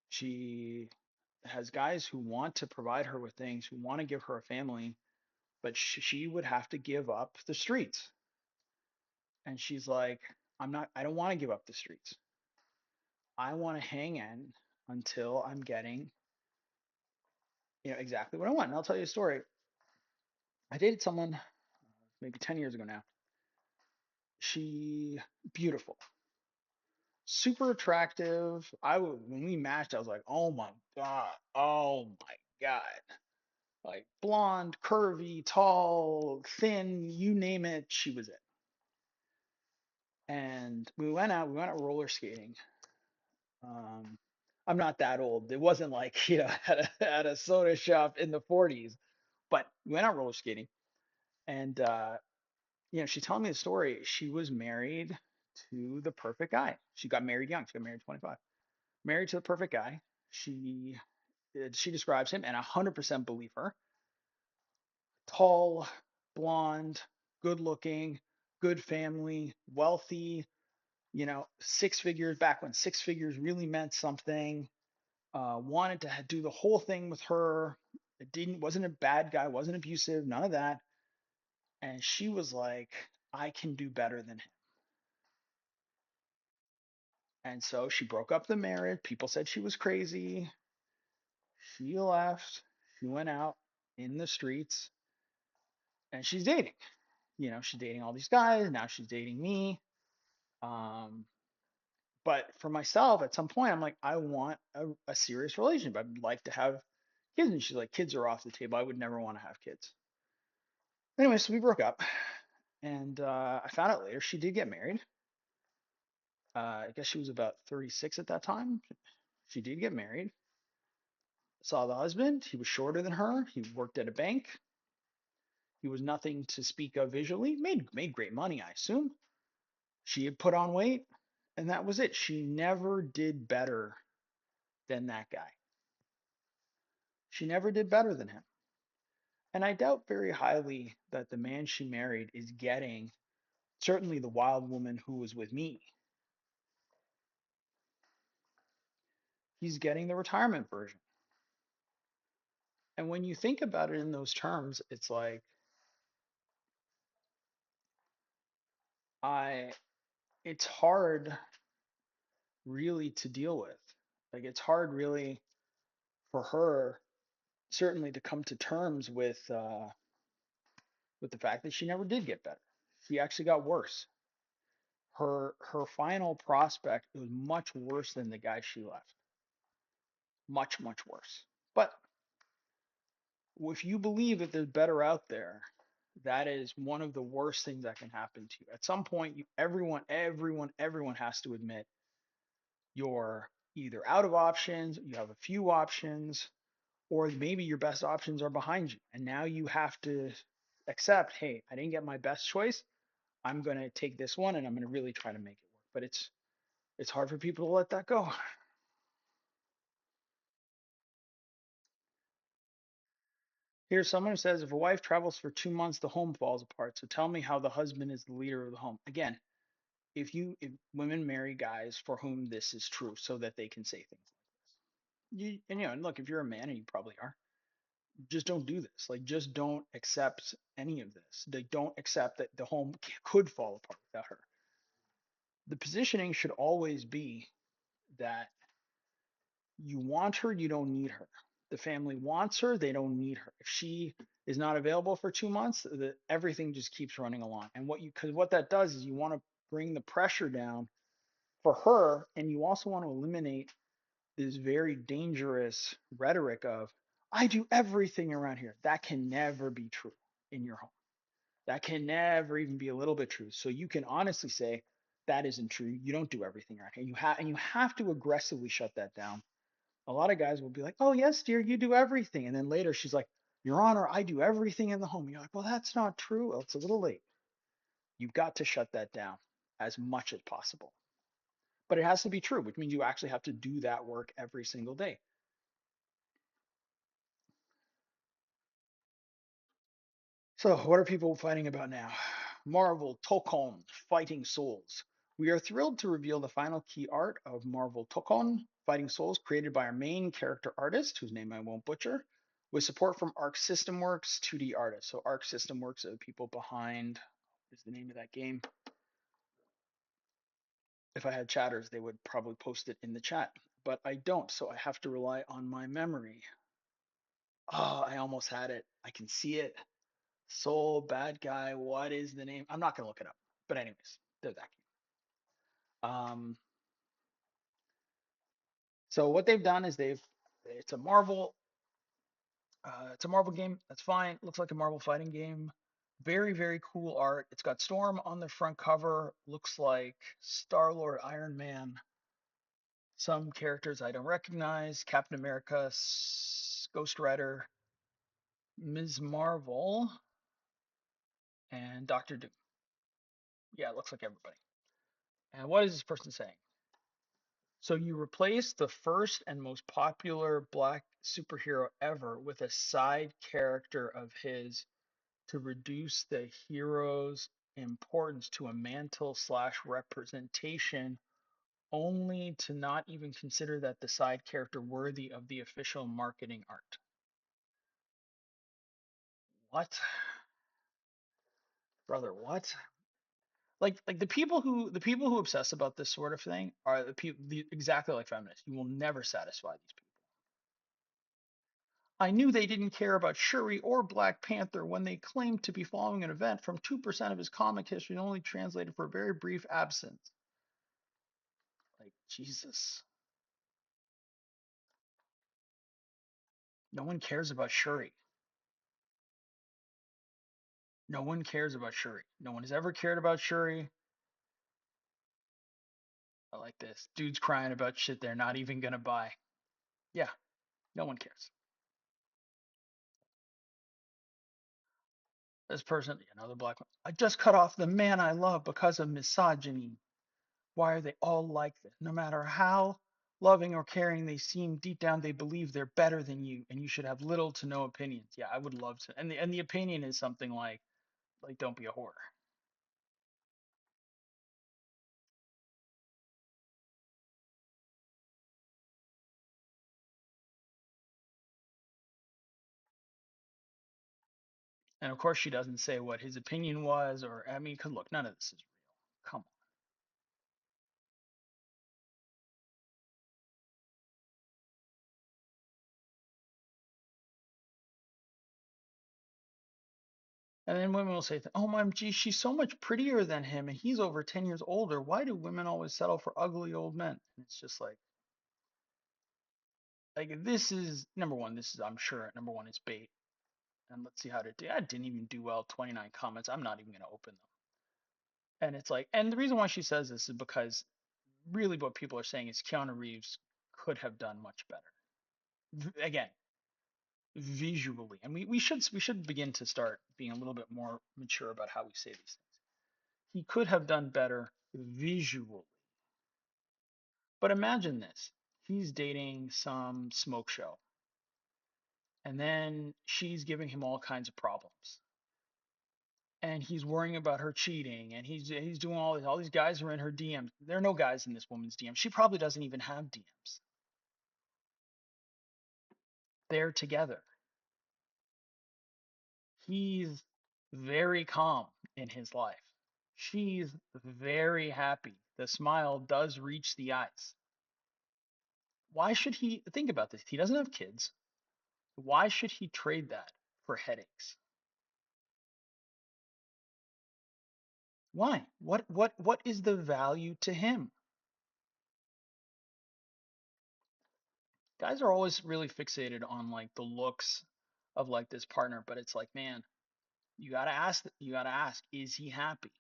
She has guys who want to provide her with things, who want to give her a family, but she would have to give up the streets. And she's like, I don't want to give up the streets. I want to hang in until I'm getting, exactly what I want. And I'll tell you a story. I dated someone maybe 10 years ago now. She, beautiful, super attractive. When we matched, I was like, oh my God. Oh my God. Like blonde, curvy, tall, thin, you name it, she was it. And we went out roller skating. Um, I'm not that old. It wasn't like, at a soda shop in the 40s, but we went out roller skating. And, she told me the story. She was married to the perfect guy. She got married young. She got married at 25. Married to the perfect guy. She describes him, and 100% believe her. Tall, blonde, good looking, good family, wealthy, six figures back when six figures really meant something. Wanted to do the whole thing with her. Wasn't a bad guy, wasn't abusive, none of that. And she was like, I can do better than him. And so she broke up the marriage. People said she was crazy. She left. She went out in the streets and she's dating. She's dating all these guys. Now she's dating me. Um, but for myself, at some point, I'm like, I want a serious relationship. I'd like to have kids. And she's like, kids are off the table. I would never want to have kids. Anyway, so we broke up. And I found out later she did get married. I guess she was about 36 at that time. She did get married. Saw the husband. He was shorter than her. He worked at a bank. He was nothing to speak of visually. Made great money, I assume. She had put on weight, and that was it. She never did better than that guy. She never did better than him. And I doubt very highly that the man she married is getting, certainly the wild woman who was with me, he's getting the retirement version. And when you think about it in those terms, it's like, it's hard really to deal with. Like, it's hard really for her, certainly, to come to terms with the fact that she never did get better. She actually got worse. Her final prospect was much worse than the guy she left. Much, much worse. But if you believe that there's better out there, that is one of the worst things that can happen to you. At some point, everyone has to admit you're either out of options, you have a few options, or maybe your best options are behind you. And now you have to accept, hey, I didn't get my best choice. I'm going to take this one and I'm going to really try to make it work. But it's hard for people to let that go. Here's someone who says, if a wife travels for 2 months, the home falls apart. So tell me how the husband is the leader of the home. Again, if women marry guys for whom this is true, so that they can say things like this. And look, if you're a man, and you probably are, just don't do this. Like, just don't accept any of this. Like, don't accept that the home could fall apart without her. The positioning should always be that you want her, you don't need her. The family wants her, they don't need her. If she is not available for 2 months, everything just keeps running along. And because what that does is you want to bring the pressure down for her, and you also want to eliminate this very dangerous rhetoric of, I do everything around here. That can never be true in your home. That can never even be a little bit true. So you can honestly say that isn't true. You don't do everything around here. You have to aggressively shut that down. A lot of guys will be like, oh, yes, dear, you do everything. And then later she's like, Your Honor, I do everything in the home. You're like, well, that's not true. Well, it's a little late. You've got to shut that down as much as possible. But it has to be true, which means you actually have to do that work every single day. So what are people fighting about now? Marvel Tokon Fighting Souls. We are thrilled to reveal the final key art of Marvel Tokon Fighting Souls, created by our main character artist, whose name I won't butcher, with support from Arc System Works 2D artists. So Arc System Works are the people behind, what is the name of that game? If I had chatters, they would probably post it in the chat, but I don't, so I have to rely on my memory. Oh, I almost had it. I can see it. Soul, bad guy, what is the name? I'm not going to look it up. But anyways, they're that game. So what they've done is it's a Marvel game. That's fine. Looks like a Marvel fighting game. Very, very cool art. It's got Storm on the front cover. Looks like Star-Lord, Iron Man. Some characters I don't recognize. Captain America, Ghost Rider, Ms. Marvel, and Doctor Doom. Yeah, it looks like everybody. And what is this person saying? So you replace the first and most popular black superhero ever with a side character of his to reduce the hero's importance to a mantle slash representation, only to not even consider that the side character worthy of the official marketing art. What? Brother, what? Like the people who obsess about this sort of thing are the people exactly like feminists. You will never satisfy these people. I knew they didn't care about Shuri or Black Panther when they claimed to be following an event from 2% of his comic history and only translated for a very brief absence. Like, Jesus. No one cares about Shuri. No one cares about Shuri. No one has ever cared about Shuri. I like this. Dude's crying about shit they're not even gonna buy. Yeah, no one cares. This person, another black one. I just cut off the man I love because of misogyny. Why are they all like this? No matter how loving or caring they seem, deep down they believe they're better than you, and you should have little to no opinions. Yeah, I would love to. And the opinion is something like don't be a whore. And of course she doesn't say what his opinion was, or I mean, 'cause look, none of this is real. Come on. And then women will say, "Oh my, gee, she's so much prettier than him, and he's over 10 years older. Why do women always settle for ugly old men?" And it's just like this is number one. This is, I'm sure, number one, it's bait. And let's see how to do. I didn't even do well. 29 comments. I'm not even going to open them. And it's like, and the reason why she says this is because really what people are saying is Keanu Reeves could have done much better. Again, visually, and we should begin to start being a little bit more mature about how we say these things. He could have done better visually. But imagine this. He's dating some smoke show, and then she's giving him all kinds of problems. And he's worrying about her cheating, and he's doing all this. All these guys are in her DMs. There are no guys in this woman's DMs. She probably doesn't even have DMs. They're together. He's very calm in his life. She's very happy. The smile does reach the eyes. Why should he think about this? He doesn't have kids. Why should he trade that for headaches? Why? What is the value to him? Guys are always really fixated on like the looks of like this partner, but it's like, man, you gotta ask, is he happy?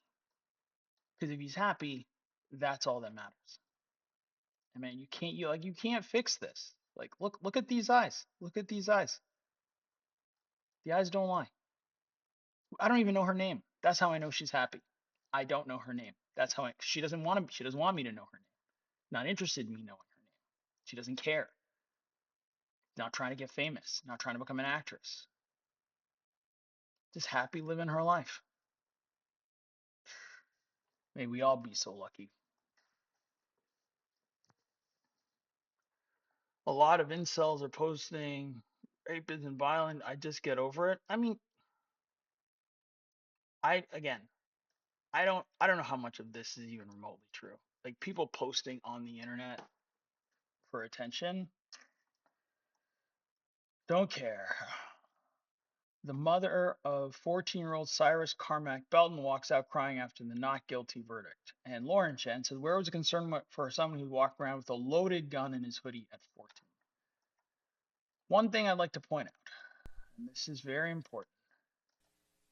Because if he's happy, that's all that matters. And man, you can't fix this. Like look at these eyes. Look at these eyes. The eyes don't lie. I don't even know her name. That's how I know she's happy. I don't know her name. That's how she doesn't want me to know her name. Not interested in me knowing her name. She doesn't care. Not trying to get famous. Not trying to become an actress. Just happy living her life. May we all be so lucky. A lot of incels are posting rape isn't violent. I just get over it. I mean, I again, I don't know how much of this is even remotely true. like people posting on the internet for attention. Don't care. The mother of 14-year-old Cyrus Carmack Belton walks out crying after the not guilty verdict. And Lauren Chen says, where was the concern for someone who walked around with a loaded gun in his hoodie at 14? One thing I'd like to point out, and this is very important.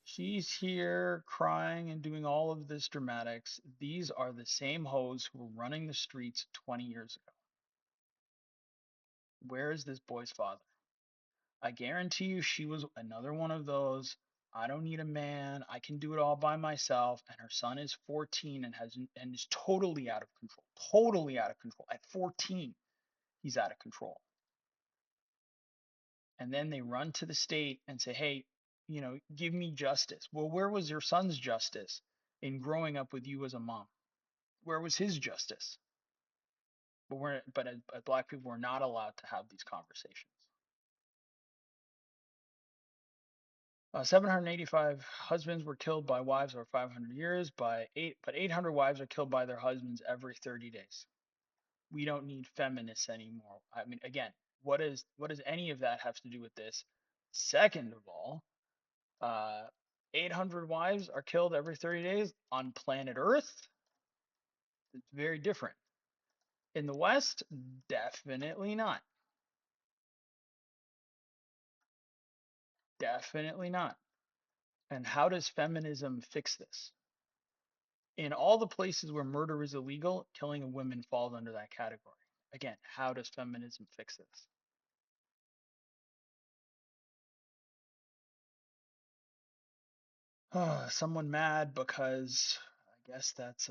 She's here crying and doing all of this dramatics. These are the same hoes who were running the streets 20 years ago. Where is this boy's father? I guarantee you she was another one of those. I don't need a man. I can do it all by myself. And her son is 14 and is totally out of control. Totally out of control. At 14, he's out of control. And then they run to the state and say, hey, give me justice. Well, where was your son's justice in growing up with you as a mom? Where was his justice? But black people were not allowed to have these conversations. 785 husbands were killed by wives over 500 years, but 800 wives are killed by their husbands every 30 days. We don't need feminists anymore. I mean, again, what does any of that have to do with this? Second of all, 800 wives are killed every 30 days on planet Earth. It's very different. In the West, definitely not. Definitely not. And how does feminism fix this? In all the places where murder is illegal, killing of women falls under that category. Again, how does feminism fix this? Someone mad because I guess that's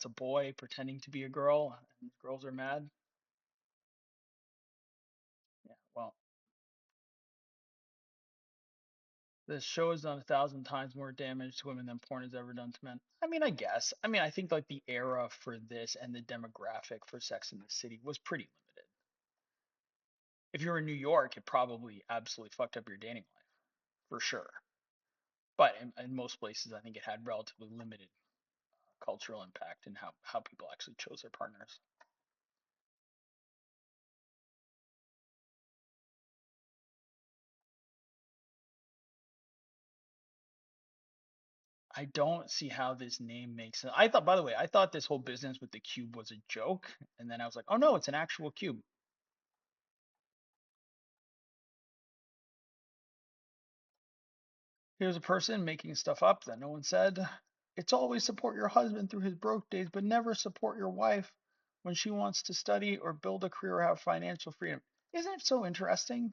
a boy pretending to be a girl, and girls are mad. Yeah, well, this show has done 1,000 times more damage to women than porn has ever done to men. I mean, I guess. I mean, I think like the era for this and the demographic for Sex in the City was pretty limited. If you were in New York, it probably absolutely fucked up your dating life, for sure. But in most places, I think it had relatively limited cultural impact in how people actually chose their partners. I don't see how this name makes sense. I thought, by the way, I thought this whole business with the cube was a joke, and then I was like, oh no, it's an actual cube. Here's a person making stuff up that no one said. It's always support your husband through his broke days, but never support your wife when she wants to study or build a career or have financial freedom. Isn't it so interesting?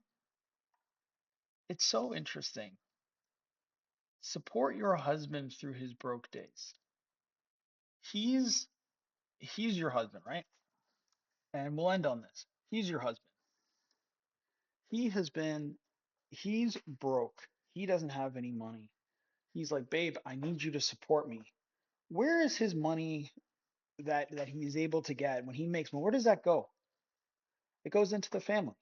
It's so interesting. Support your husband through his broke days. He's your husband, right? And we'll end on this. He's your husband. He's broke. He doesn't have any money. He's like, babe, I need you to support me. Where is his money that he's able to get when he makes more? Where does that go? It goes into the family.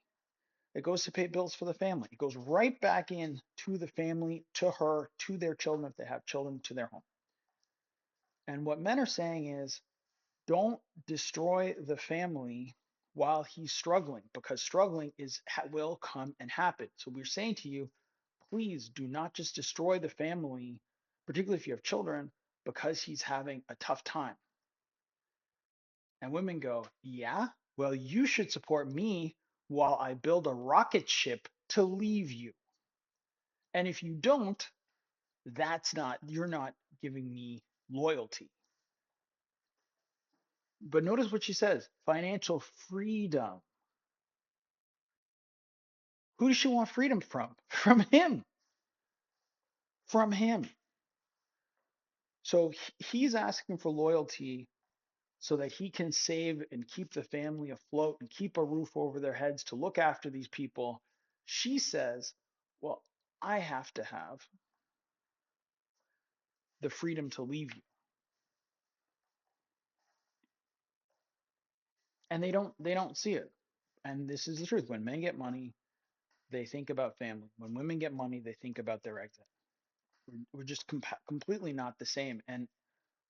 It goes to pay bills for the family. It goes right back in to the family, to her, to their children if they have children, to their home. And what men are saying is, don't destroy the family while he's struggling, because struggling will come and happen. So we're saying to you, please do not just destroy the family, particularly if you have children, because he's having a tough time. And women go, yeah, well, you should support me while I build a rocket ship to leave you. And if you don't, you're not giving me loyalty. But notice what she says, financial freedom. Who does she want freedom from? From him. From him. So he's asking for loyalty so that he can save and keep the family afloat and keep a roof over their heads to look after these people. She says, well, I have to have the freedom to leave you. And they don't see it. And this is the truth. When men get money, they think about family. When women get money, they think about their exit. We're just completely not the same. And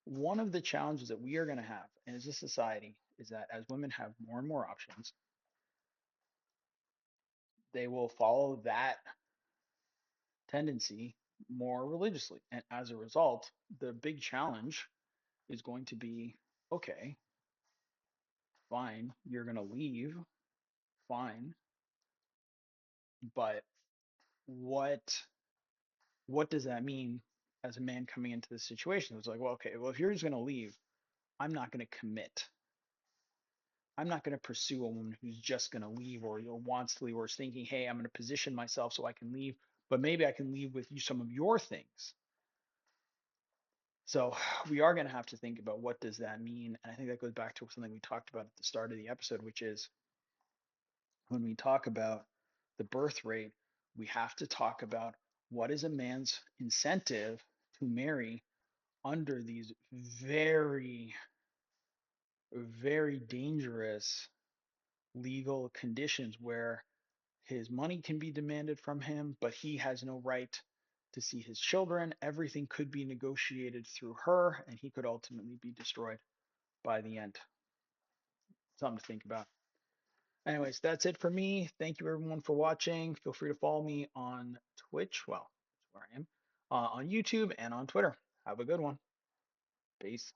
one of the challenges that we are going to have as a society is that as women have more and more options, they will follow that tendency more religiously. And as a result, the big challenge is going to be, okay, fine, you're going to leave, fine, but what what does that mean as a man coming into this situation? It's like, well, okay, well, if you're just going to leave, I'm not going to commit. I'm not going to pursue a woman who's just going to leave or wants to leave or is thinking, hey, I'm going to position myself so I can leave, but maybe I can leave with you some of your things. So we are going to have to think about what does that mean. And I think that goes back to something we talked about at the start of the episode, which is when we talk about the birth rate, we have to talk about what is a man's incentive to marry under these very, very dangerous legal conditions where his money can be demanded from him, but he has no right to see his children. Everything could be negotiated through her, and he could ultimately be destroyed by the end. Something to think about. Anyways, that's it for me. Thank you everyone for watching. Feel free to follow me on Twitch. Well, that's where I am. On YouTube and on Twitter. Have a good one. Peace.